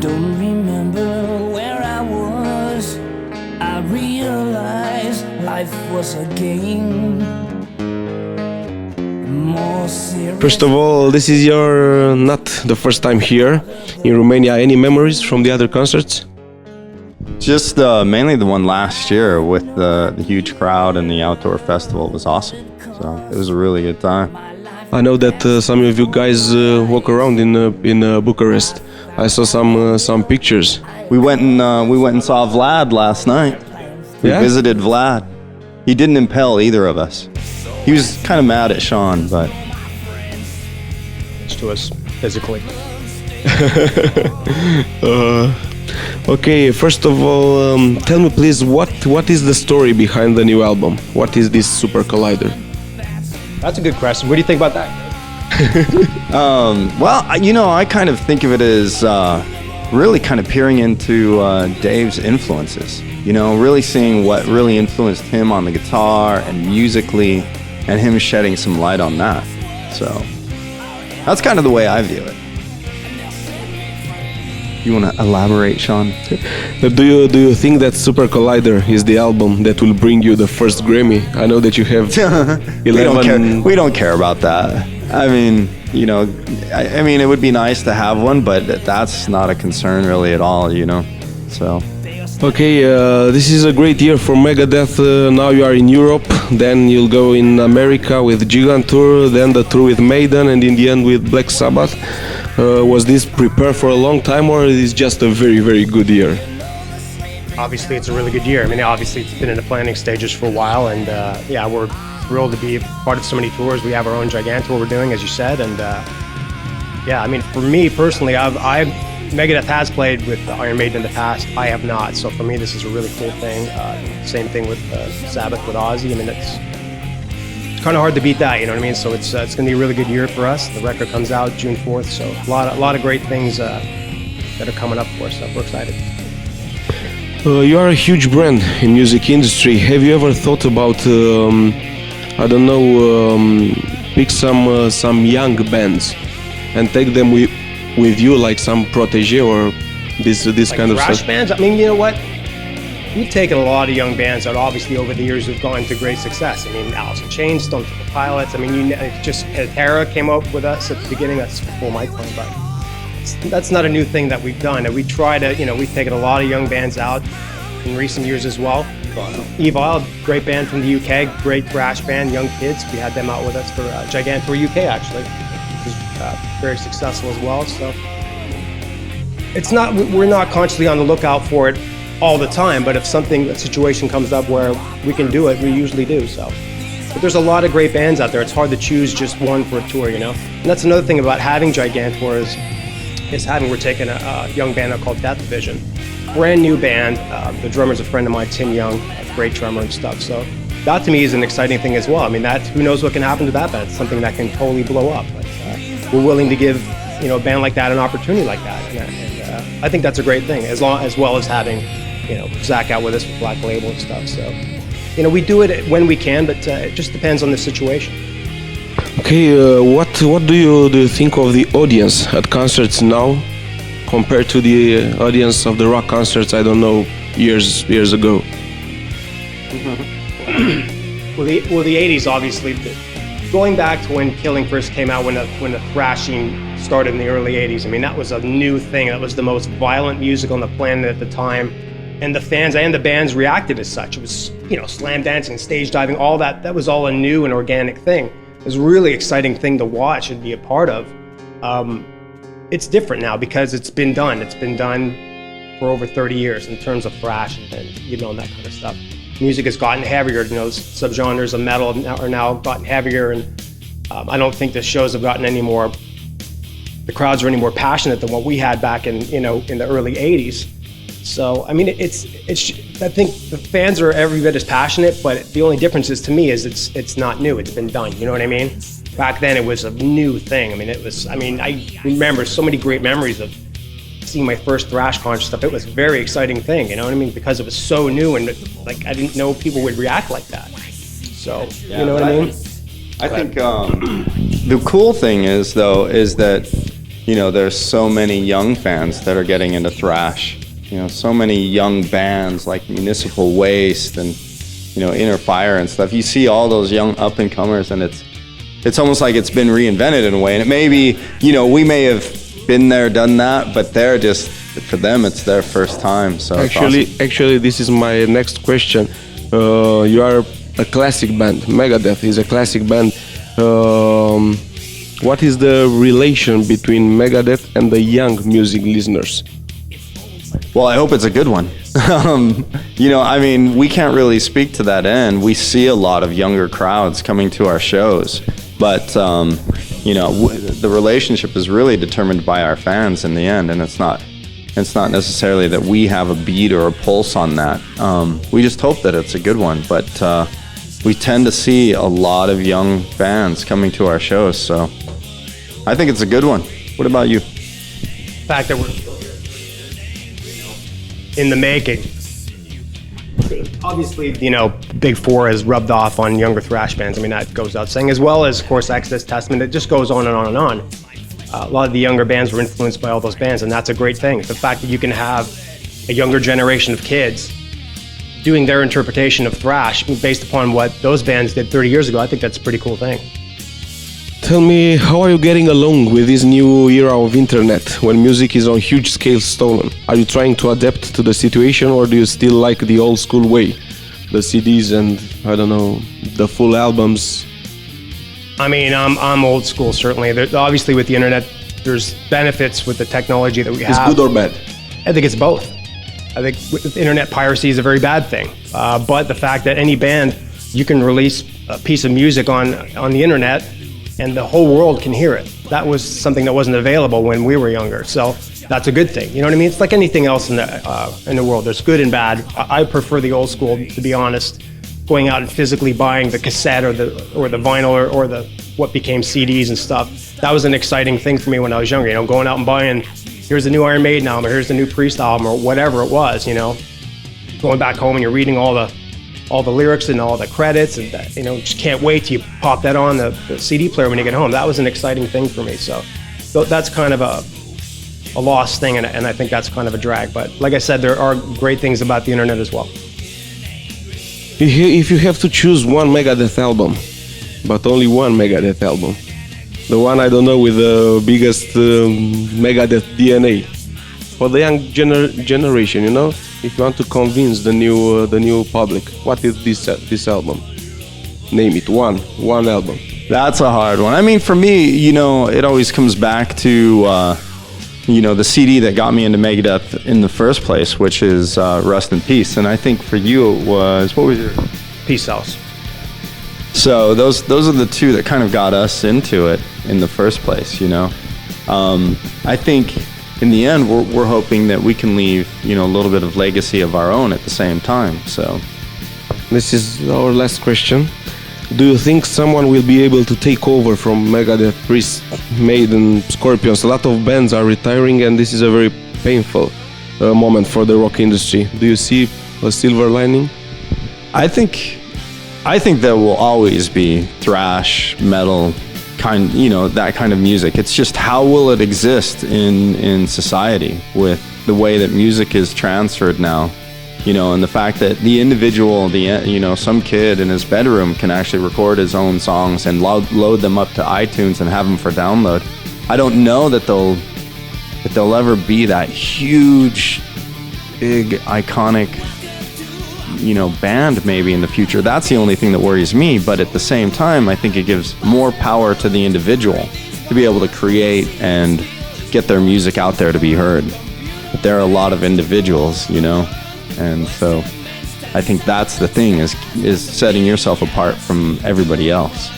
don't remember where I was. I realized life was a game. More serious. First of all, this is your not the first time here in Romania. Any memories from the other concerts? Just mainly the one last year with the huge crowd and the outdoor festival. It was awesome. So it was a really good time. I know that some of you guys walk around in Bucharest. I saw some pictures. We went and saw Vlad last night. We visited Vlad. He didn't impel either of us. He was kind of mad at Shawn, but to us physically. Okay, first of all, tell me please, what is the story behind the new album? What is this Super Collider? That's a good question. What do you think about that? well, I kind of think of it as really kind of peering into Dave's influences. Really seeing what really influenced him on the guitar and musically, and him shedding some light on that. So that's kind of the way I view it. You want to elaborate, Shawn? Do you think that Super Collider is the album that will bring you the first Grammy? I know that you have 11... We don't care about that. I mean, it would be nice to have one, but that's not a concern really at all, So. Okay, this is a great year for Megadeth. Now you are in Europe, then you'll go in America with Gigant Tour, then the tour with Maiden, and in the end with Black Sabbath. Was this prepared for a long time, or is it just a very, very good year? Obviously, it's a really good year. I mean, obviously, it's been in the planning stages for a while, and we're thrilled to be part of so many tours. We have our own Gigant Tour we're doing, as you said, and for me personally, Megadeth has played with Iron Maiden in the past. I have not, so for me, this is a really cool thing. Same thing with Sabbath with Ozzy. I mean, it's kind of hard to beat that, you know what I mean? So it's going to be a really good year for us. The record comes out June 4th, so a lot of great things that are coming up for us. So we're excited. You are a huge brand in music industry. Have you ever thought about, pick some young bands and take them with you, like some protege or this kind of thrash stuff? Bands? I mean, you know what? We've taken a lot of young bands out, obviously, over the years who've gone to great success. I mean, Alice in Chains, Stone Temple Pilots. I mean, just Pantera came up with us at the beginning. That's before my time, but that's not a new thing that we've done. And we try to, we've taken a lot of young bands out in recent years as well. Evil, great band from the UK, great thrash band, young kids. We had them out with us for Gigant Tour UK, actually. It was very successful as well. So we're not constantly on the lookout for it all the time, but if a situation comes up where we can do it, we usually do. So, but there's a lot of great bands out there. It's hard to choose just one for a tour, And that's another thing about having Gigant Tours we're taking a young band out called Death Division, brand new band. The drummer's a friend of mine, Tim Young, a great drummer and stuff. So that to me is an exciting thing as well. I mean, who knows what can happen to that band? It's something that can totally blow up. But we're willing to give a band like that an opportunity like that, and I think that's a great thing. As well as having Zach out with us with Black Label and stuff. So, we do it when we can, but it just depends on the situation. Okay, what do you think of the audience at concerts now compared to the audience of the rock concerts, I don't know, years ago? Well, the 80s, obviously, going back to when Killing first came out, when the thrashing started in the early 80s, I mean, that was a new thing. That was the most violent music on the planet at the time. And the fans and the bands reacted as such. It was, slam dancing, stage diving, all that. That was all a new and organic thing. It was a really exciting thing to watch and be a part of. It's different now because it's been done. It's been done for over 30 years in terms of thrash and that kind of stuff. Music has gotten heavier. Subgenres of metal are now gotten heavier, and I don't think the shows have gotten any more. The crowds are any more passionate than what we had back in the early 80s. So, I mean, I think the fans are every bit as passionate, but the only difference is, to me, is it's not new. It's been done. You know what I mean? Back then, it was a new thing. I remember so many great memories of seeing my first thrash concert stuff. It was a very exciting thing, you know what I mean? Because it was so new, and I didn't know people would react like that. So, you know what I mean? I think the cool thing is that there's so many young fans that are getting into thrash. So many young bands like Municipal Waste and, Inner Fire and stuff. You see all those young up-and-comers, and it's almost like it's been reinvented in a way. And it may be, we may have been there, done that, but for them, it's their first time. So actually, this is my next question. You are a classic band. Megadeth is a classic band. What is the relation between Megadeth and the young music listeners? Well, I hope it's a good one. We can't really speak to that end. We see a lot of younger crowds coming to our shows, but the relationship is really determined by our fans in the end, and it's not necessarily that we have a beat or a pulse on that. We just hope that it's a good one, but we tend to see a lot of young fans coming to our shows, so I think it's a good one. What about you? The fact that we're in the making. Obviously, Big Four has rubbed off on younger thrash bands. That goes without saying, as well as, of course, Exodus, Testament. It just goes on and on and on. A lot of the younger bands were influenced by all those bands, and that's a great thing. The fact that you can have a younger generation of kids doing their interpretation of thrash based upon what those bands did 30 years ago, I think that's a pretty cool thing. Tell me, how are you getting along with this new era of internet, when music is on huge scale stolen? Are you trying to adapt to the situation, or do you still like the old school way? The CDs and, the full albums? I'm old school, certainly. Obviously, with the internet, there's benefits with the technology that we have. Is good or bad? I think it's both. I think with internet piracy is a very bad thing. But the fact that any band, you can release a piece of music on the internet, and the whole world can hear it. That was something that wasn't available when we were younger. So that's a good thing. You know what I mean? It's like anything else in the world. There's good and bad. I prefer the old school, to be honest. Going out and physically buying the cassette or the vinyl or the what became CDs and stuff. That was an exciting thing for me when I was younger. Going out and buying, here's the new Iron Maiden album, or here's the new Priest album, or whatever it was. Going back home and you're reading all the lyrics and all the credits, and just can't wait till you pop that on the CD player when you get home. That was an exciting thing for me. So that's kind of a lost thing, and I think that's kind of a drag. But like I said, there are great things about the internet as well. If you have to choose one Megadeth album, but only one Megadeth album, the one, with the biggest Megadeth DNA, for the young generation, if you want to convince the new public, what is this album? Name it, one album. That's a hard one. For me, it always comes back to the CD that got me into Megadeth in the first place, which is Rust in Peace. And I think for you it was, what was your? Peace House. So those are the two that kind of got us into it in the first place. I think in the end we're hoping that we can leave a little bit of legacy of our own at the same time. So this is our last question. Do you think someone will be able to take over from Megadeth, Priest, Maiden, Scorpions? A lot of bands are retiring, and this is a very painful moment for the rock industry. Do you see a silver lining? I think there will always be thrash, metal, that kind of music. It's just, how will it exist in society with the way that music is transferred now? And the fact that the individual, some kid in his bedroom can actually record his own songs and load them up to iTunes and have them for download. I don't know that they'll ever be that huge, big, iconic, band maybe in the future. That's the only thing that worries me. But at the same time, I think it gives more power to the individual to be able to create and get their music out there to be heard. But there are a lot of individuals, and so I think that's the thing, is setting yourself apart from everybody else.